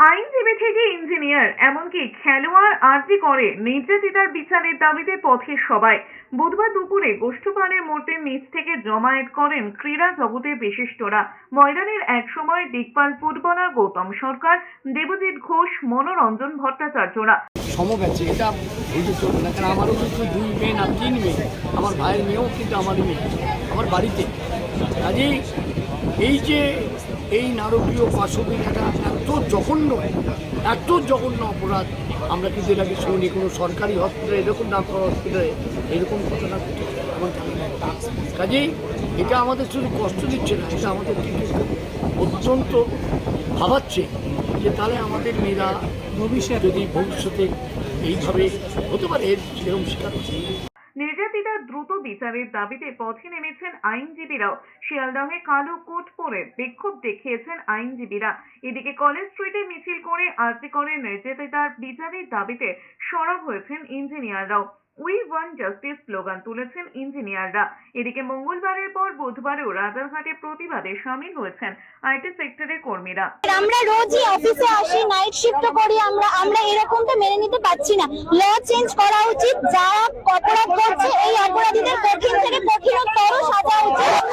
আইনজীবী থেকে ইঞ্জিনিয়ার এমনকি খেলোয়াড় আরজি করে নির্যাতিতার বিচারের দাবিতে পথে সবাই। বুধবার দুপুরে গোষ্ঠপালের মূর্তির নিচ থেকে জমায়েত করেন ক্রীড়া জগতের বিশিষ্টরা। ময়দানের একসময় দিকপাল ফুটবলার গৌতম সরকার, দেবজিৎ ঘোষ, মনোরঞ্জন ভট্টাচার্যরা। সমব্যাচে এটা বুঝে চলবে না, কারণ আমারও কিন্তু 2 মেয়ে না 3 মেয়ে, আমার ভাইয়ের মেয়েও কিন্তু আমারই মেয়ে, আমার বাড়িতে। কাজেই এই নারকীয় পাশবিক একটা এত জঘন্য অপরাধ আমরা কিন্তু এর আগে শুনি কোনো সরকারি হসপিটালে, এরকম ডাক্তার হসপিটালে এরকম ঘটনা আমার জানা নেই। কাজেই এটা আমাদের শুধু কষ্ট দিচ্ছে না, এটা আমাদের কিন্তু অত্যন্ত ভাবাচ্ছে যে তাহলে আমাদের মেয়েরা ভবিষ্যতে এইভাবে হতে পারে, এরকম শিকার হচ্ছে। নির্যাতিতার দ্রুত বিচারের দাবিতে পথে নেমেছেন আইনজীবীরাও। শিয়ালদহে কালো কোট পরে বিক্ষোভ দেখিয়েছেন আইনজীবীরা। এদিকে কলেজ স্ট্রিটে মিছিল করে আরজি করে নির্যাতিতার বিচারের দাবিতে সরব হয়েছেন ইঞ্জিনিয়াররাও। উই ওয়ান্ট জাস্টিস স্লোগান তুলেছেন ইঞ্জিনিয়াররা। এদিকে মঙ্গলবারের পর বুধবারেও রাজারহাটে প্রতিবাদে সামিল হয়েছেন আইটি সেক্টরের কর্মীরা। আমরা রোজই অফিসে আসি, নাইট শিফট করি, আমরা এরকমটা মেনে নিতে পারছি না। ল চেঞ্জ করা উচিত, যারা অপরাধ করছে এই অপরাধীদের কঠিন থেকে কঠিনতর সাজা উচিত।